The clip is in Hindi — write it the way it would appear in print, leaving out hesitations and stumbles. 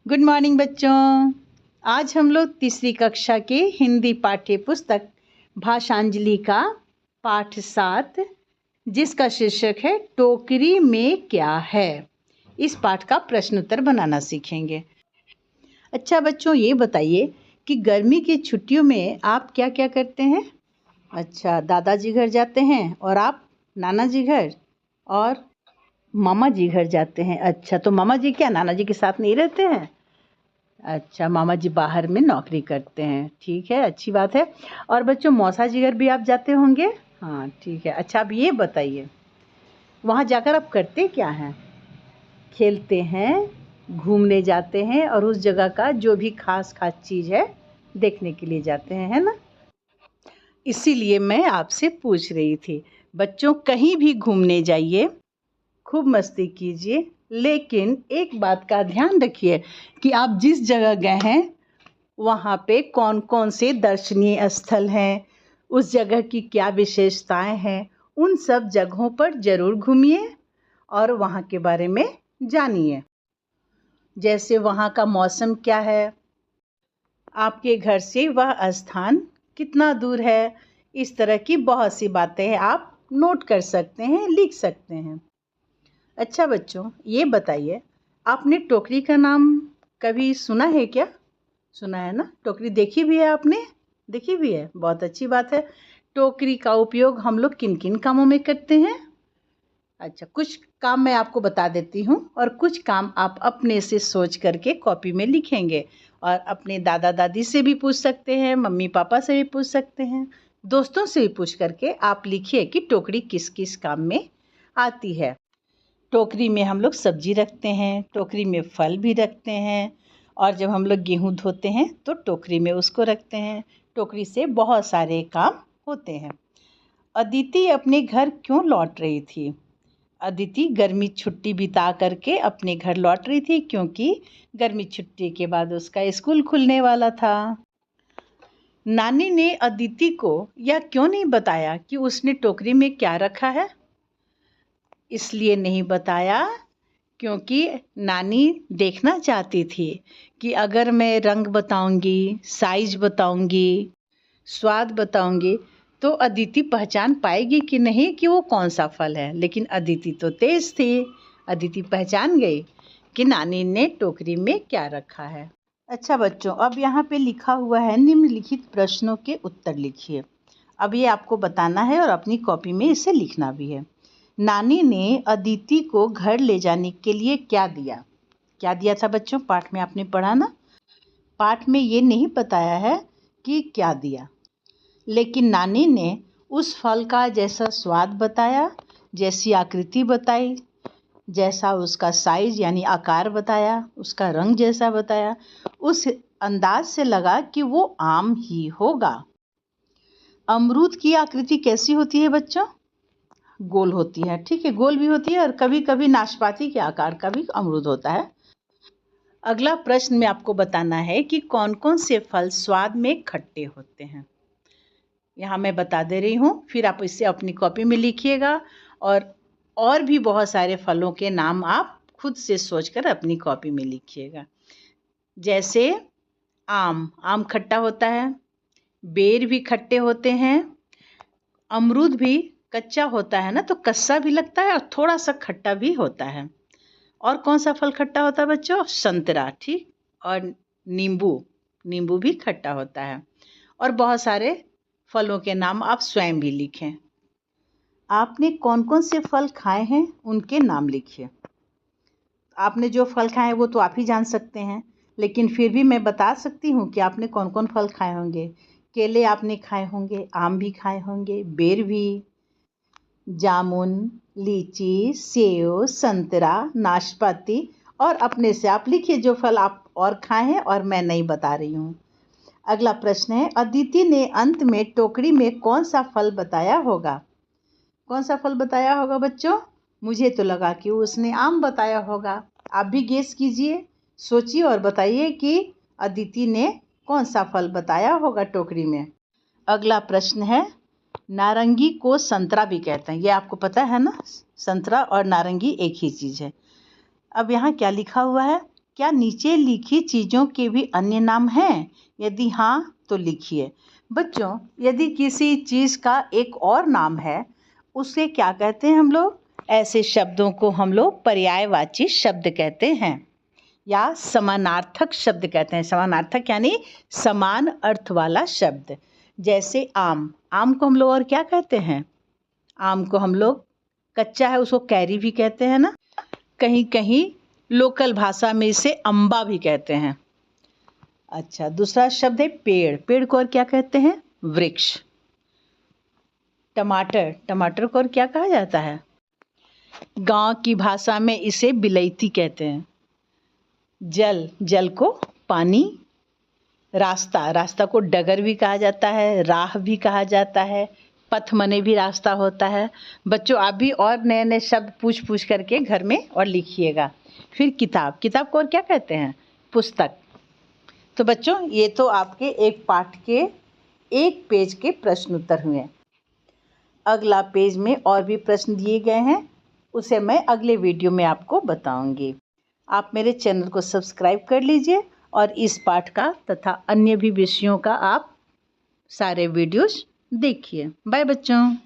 गुड मॉर्निंग बच्चों। आज हम लोग तीसरी कक्षा के हिंदी पाठ्य पुस्तक भाषांजलि का पाठ 7 जिसका शीर्षक है टोकरी में क्या है, इस पाठ का प्रश्न उत्तर बनाना सीखेंगे। अच्छा बच्चों, ये बताइए कि गर्मी की छुट्टियों में आप क्या क्या करते हैं। अच्छा, दादाजी घर जाते हैं और आप नाना जी घर और मामा जी घर जाते हैं। अच्छा, तो मामा जी क्या नाना जी के साथ नहीं रहते हैं? अच्छा, मामा जी बाहर में नौकरी करते हैं। ठीक है, अच्छी बात है। और बच्चों, मौसा जी घर भी आप जाते होंगे। हाँ ठीक है। अच्छा, अब ये बताइए वहाँ जाकर आप करते क्या हैं? खेलते हैं, घूमने जाते हैं और उस जगह का जो भी खास खास चीज़ है देखने के लिए जाते हैं, है ना? इसीलिए मैं आपसे पूछ रही थी। बच्चों, कहीं भी घूमने जाइए, खूब मस्ती कीजिए, लेकिन एक बात का ध्यान रखिए कि आप जिस जगह गए हैं वहाँ पे कौन कौन से दर्शनीय स्थल हैं, उस जगह की क्या विशेषताएं हैं, उन सब जगहों पर ज़रूर घूमिए और वहाँ के बारे में जानिए। जैसे वहाँ का मौसम क्या है, आपके घर से वह स्थान कितना दूर है, इस तरह की बहुत सी बातें आप नोट कर सकते हैं, लिख सकते हैं। अच्छा बच्चों, ये बताइए आपने टोकरी का नाम कभी सुना है क्या? सुना है ना? टोकरी देखी भी है आपने? देखी भी है, बहुत अच्छी बात है। टोकरी का उपयोग हम लोग किन किन कामों में करते हैं? अच्छा, कुछ काम मैं आपको बता देती हूँ और कुछ काम आप अपने से सोच करके कॉपी में लिखेंगे और अपने दादा दादी से भी पूछ सकते हैं, मम्मी पापा से भी पूछ सकते हैं, दोस्तों से भी पूछ करके आप लिखिए कि टोकरी किस किस काम में आती है। टोकरी में हम लोग सब्जी रखते हैं, टोकरी में फल भी रखते हैं और जब हम लोग गेहूँ धोते हैं तो टोकरी में उसको रखते हैं। टोकरी से बहुत सारे काम होते हैं। अदिति अपने घर क्यों लौट रही थी? अदिति गर्मी छुट्टी बिता करके अपने घर लौट रही थी क्योंकि गर्मी छुट्टी के बाद उसका स्कूल खुलने वाला था। नानी ने अदिति को यह क्यों नहीं बताया कि उसने टोकरी में क्या रखा है? इसलिए नहीं बताया क्योंकि नानी देखना चाहती थी कि अगर मैं रंग बताऊंगी, साइज बताऊंगी, स्वाद बताऊंगी तो अदिति पहचान पाएगी कि नहीं कि वो कौन सा फल है। लेकिन अदिति तो तेज थी, अदिति पहचान गई कि नानी ने टोकरी में क्या रखा है। अच्छा बच्चों, अब यहाँ पे लिखा हुआ है निम्नलिखित प्रश्नों के उत्तर लिखिए। अब ये आपको बताना है और अपनी कॉपी में इसे लिखना भी है। नानी ने अदिति को घर ले जाने के लिए क्या दिया? क्या दिया था बच्चों? पाठ में आपने पढ़ा ना? पाठ में ये नहीं बताया है कि क्या दिया, लेकिन नानी ने उस फल का जैसा स्वाद बताया, जैसी आकृति बताई, जैसा उसका साइज यानी आकार बताया, उसका रंग जैसा बताया, उस अंदाज से लगा कि वो आम ही होगा। अमरूद की आकृति कैसी होती है बच्चों? गोल होती है। ठीक है, गोल भी होती है और कभी कभी नाशपाती के आकार का भी अमरूद होता है। अगला प्रश्न में आपको बताना है कि कौन कौन से फल स्वाद में खट्टे होते हैं। यहाँ मैं बता दे रही हूँ, फिर आप इसे अपनी कॉपी में लिखिएगा और भी बहुत सारे फलों के नाम आप खुद से सोचकर अपनी कॉपी में लिखिएगा। जैसे आम खट्टा होता है, बेर भी खट्टे होते हैं, अमरूद भी कच्चा होता है ना, तो कस्सा भी लगता है और थोड़ा सा खट्टा भी होता है। और कौन सा फल खट्टा होता है बच्चों? संतरा। ठीक। और नींबू भी खट्टा होता है। और बहुत सारे फलों के नाम आप स्वयं भी लिखें। आपने कौन कौन से फल खाए हैं उनके नाम लिखिए। आपने जो फल खाए हैं वो तो आप ही जान सकते हैं, लेकिन फिर भी मैं बता सकती हूँ कि आपने कौन कौन फल खाए होंगे। केले आपने खाए होंगे, आम भी खाए होंगे, बेर भी, जामुन, लीची, सेब, संतरा, नाशपाती और अपने से आप लिखिए जो फल आप और खाए हैं और मैं नहीं बता रही हूँ। अगला प्रश्न है, अदिति ने अंत में टोकरी में कौन सा फल बताया होगा? कौन सा फल बताया होगा बच्चों? मुझे तो लगा कि उसने आम बताया होगा। आप भी गेस कीजिए, सोचिए और बताइए कि अदिति ने कौन सा फल बताया होगा टोकरी में। अगला प्रश्न है, नारंगी को संतरा भी कहते हैं, ये आपको पता है ना? संतरा और नारंगी एक ही चीज़ है। अब यहाँ क्या लिखा हुआ है? क्या नीचे लिखी चीज़ों के भी अन्य नाम हैं? यदि हाँ तो लिखिए। बच्चों, यदि किसी चीज़ का एक और नाम है, उसे क्या कहते हैं हम लोग? ऐसे शब्दों को हम लोग पर्यायवाची शब्द कहते हैं या समानार्थक शब्द कहते हैं। समानार्थक यानी समान अर्थ वाला शब्द। जैसे आम, आम को हम लोग और क्या कहते हैं? आम को हम लोग, कच्चा है उसको कैरी भी कहते हैं ना। कहीं कहीं लोकल भाषा में इसे अम्बा भी कहते हैं। अच्छा, दूसरा शब्द है पेड़। पेड़ को और क्या कहते हैं? वृक्ष। टमाटर, टमाटर को और क्या कहा जाता है? गांव की भाषा में इसे बिलैती कहते हैं। जल, जल को पानी। रास्ता, रास्ता को डगर भी कहा जाता है, राह भी कहा जाता है, पथ मने भी रास्ता होता है। बच्चों, आप भी और नए नए शब्द पूछ पूछ करके घर में और लिखिएगा। फिर किताब, किताब को और क्या कहते हैं? पुस्तक। तो बच्चों, ये तो आपके एक पाठ के एक पेज के प्रश्न उत्तर हुए। अगला पेज में और भी प्रश्न दिए गए हैं, उसे मैं अगले वीडियो में आपको बताऊंगी। आप मेरे चैनल को सब्सक्राइब कर लीजिए और इस पाठ का तथा अन्य भी विषयों का आप सारे वीडियोस देखिए। बाय बच्चों।